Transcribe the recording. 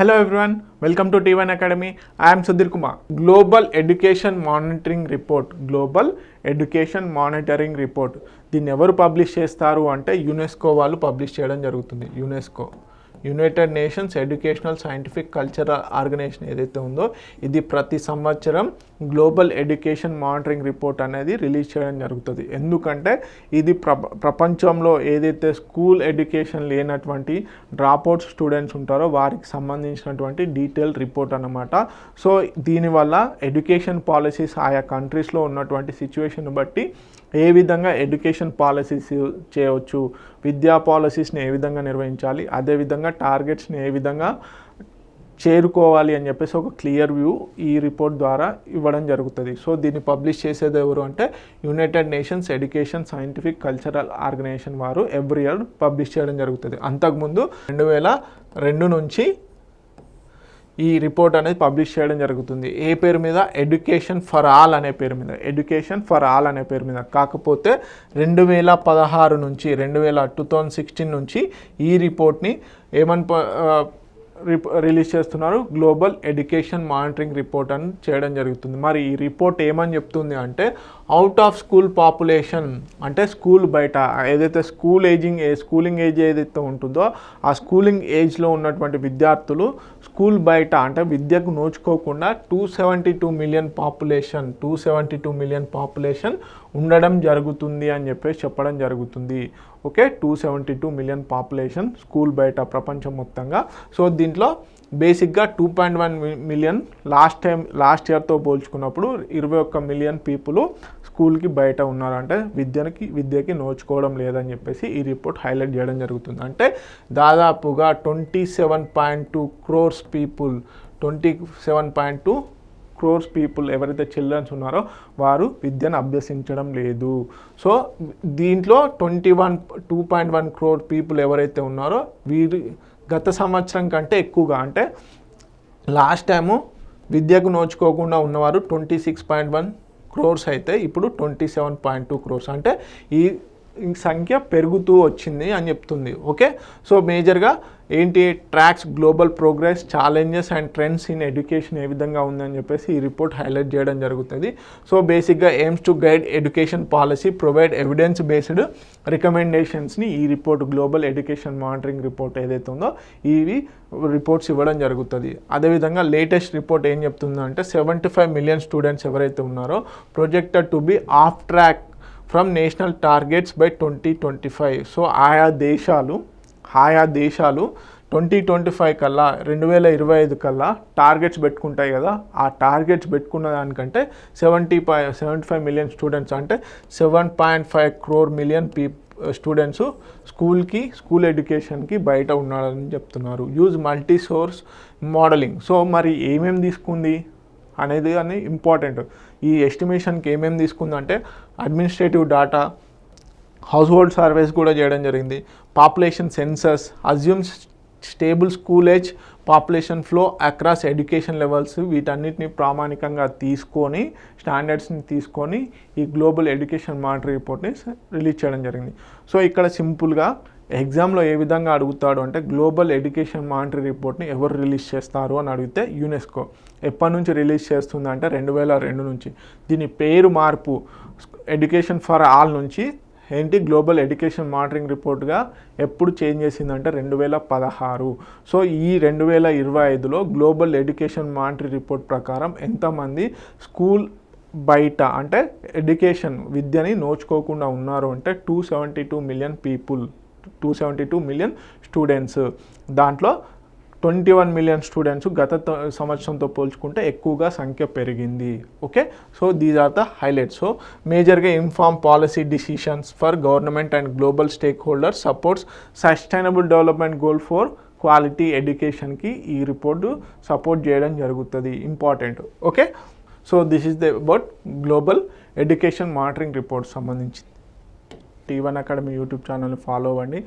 Hello everyone, welcome to T1 Academy. I am Sudhir Kumar. Global Education Monitoring Report. Global Education Monitoring Report. దీన్ని ఎవరు publish చేస్తారు అంటే UNESCO వాళ్ళు publish చేయడం జరుగుతుంది. UNESCO united nations educational scientific cultural organization ఏదైతే ఉందో ఇది ప్రతి సంవత్సరం గ్లోబల్ ఎడ్యుకేషన్ మానిటరింగ్ రిపోర్ట్ అనేది రిలీజ్ చేయడం జరుగుతుంది. ఎందుకంటే ఇది ప్రపంచంలో ఏదైతే స్కూల్ ఎడ్యుకేషన్ లేనటువంటి డ్రాప్అవుట్ స్టూడెంట్స్ ఉంటారో వారికి సంబంధించినటువంటి డీటెయిల్ రిపోర్ట్ అన్నమాట. సో దీనివల్ల ఎడ్యుకేషన్ పాలసీస్ ఆయా కంట్రీస్లో ఉన్నటువంటి సిచ్యువేషన్ బట్టి ఏ విధంగా ఎడ్యుకేషన్ పాలసీస్ చేయవచ్చు, విద్యా పాలసీస్ని ఏ విధంగా నిర్వహించాలి, అదేవిధంగా టార్గెట్స్ని ఏ విధంగా చేరుకోవాలి అని చెప్పేసి ఒక క్లియర్ వ్యూ ఈ రిపోర్ట్ ద్వారా ఇవ్వడం జరుగుతుంది. సో దీన్ని పబ్లిష్ చేసేది ఎవరు అంటే united nations education scientific cultural organization వారు ఎవ్రీ ఇయర్ పబ్లిష్ చేయడం జరుగుతుంది. అంతకుముందు 2002 నుంచి ఈ రిపోర్ట్ అనేది పబ్లిష్ చేయడం జరుగుతుంది. ఏ పేరు మీద? ఎడ్యుకేషన్ ఫర్ ఆల్ అనే పేరు మీద. ఎడ్యుకేషన్ ఫర్ ఆల్ అనే పేరు మీద. కాకపోతే 2016 నుంచి 2016 నుంచి ఈ రిపోర్ట్ని రిలీజ్ చేస్తున్నారు, గ్లోబల్ ఎడ్యుకేషన్ మానిటరింగ్ రిపోర్ట్ అని చేయడం జరుగుతుంది. మరి ఈ రిపోర్ట్ ఏమని చెప్తుంది అంటే అవుట్ ఆఫ్ స్కూల్ పాపులేషన్ అంటే స్కూల్ బయట ఏదైతే స్కూలింగ్ ఏజ్ ఏదైతే ఉంటుందో ఆ స్కూలింగ్ ఏజ్లో ఉన్నటువంటి విద్యార్థులు స్కూల్ బయట అంటే విద్యకు నోచుకోకుండా 272 మిలియన్ పాపులేషన్ ఉండడం జరుగుతుంది అని చెప్పేసి చెప్పడం జరుగుతుంది. ఓకే, 272 మిలియన్ పాపులేషన్ స్కూల్ బయట ప్రపంచం మొత్తంగా. సో దీంట్లో బేసిక్గా 2.1 మిలియన్ లాస్ట్ ఇయర్తో పోల్చుకున్నప్పుడు 21 మిలియన్ పీపుల్ స్కూల్కి బయట ఉన్నారు, అంటే విద్యకి నోచుకోవడం లేదని చెప్పేసి ఈ రిపోర్ట్ హైలైట్ చేయడం జరుగుతుంది. అంటే దాదాపుగా 27.2 క్రోర్స్ పీపుల్ ఎవరైతే చిల్డ్రన్స్ ఉన్నారో వారు విద్యను అభ్యసించడం లేదు. సో దీంట్లో 2.1 క్రోర్ పీపుల్ ఎవరైతే ఉన్నారో వీరు గత సంవత్సరం కంటే ఎక్కువగా, అంటే లాస్ట్ టైము విద్యకు నోచుకోకుండా ఉన్నవారు 26.1 క్రోర్స్ అయితే ఇప్పుడు 27.2 క్రోర్స్, అంటే ఈ సంఖ్య పెరుగుతూ వచ్చింది అని చెప్తుంది. ఓకే, సో మేజర్గా ఏంటి tracks global progress, challenges and trends in education ఏ విధంగా ఉందని చెప్పేసి ఈ రిపోర్ట్ హైలైట్ చేయడం జరుగుతుంది. సో బేసిక్గా aims to guide education policy, provide evidence based రికమెండేషన్స్ని ఈ report global education monitoring report ఏదైతే ఉందో ఇవి రిపోర్ట్స్ ఇవ్వడం జరుగుతుంది. అదేవిధంగా లేటెస్ట్ రిపోర్ట్ ఏం చెప్తుందంటే 75 మిలియన్ స్టూడెంట్స్ ఎవరైతే ఉన్నారో projected to be of track from national targets by 2025. So ఆయా దేశాలు 2025 కల్లా 2025 కల్లా టార్గెట్స్ పెట్టుకుంటాయి కదా, ఆ టార్గెట్స్ పెట్టుకున్న దానికంటే 75 మిలియన్ స్టూడెంట్స్ అంటే 7.5 క్రోర్ మిలియన్ స్టూడెంట్స్ స్కూల్ ఎడ్యుకేషన్కి బయట ఉన్నారని చెప్తున్నారు. Use multi source modeling. So మరి ఏమేమి తీసుకుంది అనేది అని ఇంపార్టెంట్. ఈ ఎస్టిమేషన్కి ఏమేమి తీసుకుందంటే administrative data, household surveys కూడా చేయడం జరిగింది, population census, assumes stable school age, population flow across education levels, వీటన్నిటిని ప్రామాణికంగా తీసుకొని స్టాండర్డ్స్ని తీసుకొని ఈ గ్లోబల్ ఎడ్యుకేషన్ మానిటరింగ్ రిపోర్ట్ని రిలీజ్ చేయడం జరిగింది. సో ఇక్కడ సింపుల్గా ఎగ్జామ్లో ఏ విధంగా అడుగుతాడు అంటే గ్లోబల్ ఎడ్యుకేషన్ మానిటరింగ్ రిపోర్ట్ని ఎవరు రిలీజ్ చేస్తారు అని అడిగితే యునెస్కో. ఎప్పటి నుంచి రిలీజ్ చేస్తుంది అంటే 2002 నుంచి. దీని పేరు మార్పు ఎడ్యుకేషన్ ఫర్ ఆల్ నుంచి గ్లోబల్ ఎడ్యుకేషన్ మానిటరింగ్ రిపోర్ట్గా ఎప్పుడు చేంజ్ చేసిందంటే 2016. సో ఈ 2025లో గ్లోబల్ ఎడ్యుకేషన్ మానిటరింగ్ రిపోర్ట్ ప్రకారం ఎంతమంది స్కూల్ బయట అంటే విద్యని నోచుకోకుండా ఉన్నారు అంటే 272 మిలియన్ పీపుల్, 272 మిలియన్ స్టూడెంట్స్. దాంట్లో 21 మిలియన్ స్టూడెంట్స్ గత సంవత్సరంతో పోల్చుకుంటే ఎక్కువగా సంఖ్య పెరిగింది. Okay, so these are the highlights. So మేజర్గా inform policy decisions for government and global stakeholders, supports sustainable development goal for quality ఎడ్యుకేషన్కి ఈ రిపోర్టు సపోర్ట్ చేయడం జరుగుతుంది. Important. Okay, so this is the about global education monitoring report సంబంధించి. T1 Academy YouTube ఛానల్ని follow అవ్వండి.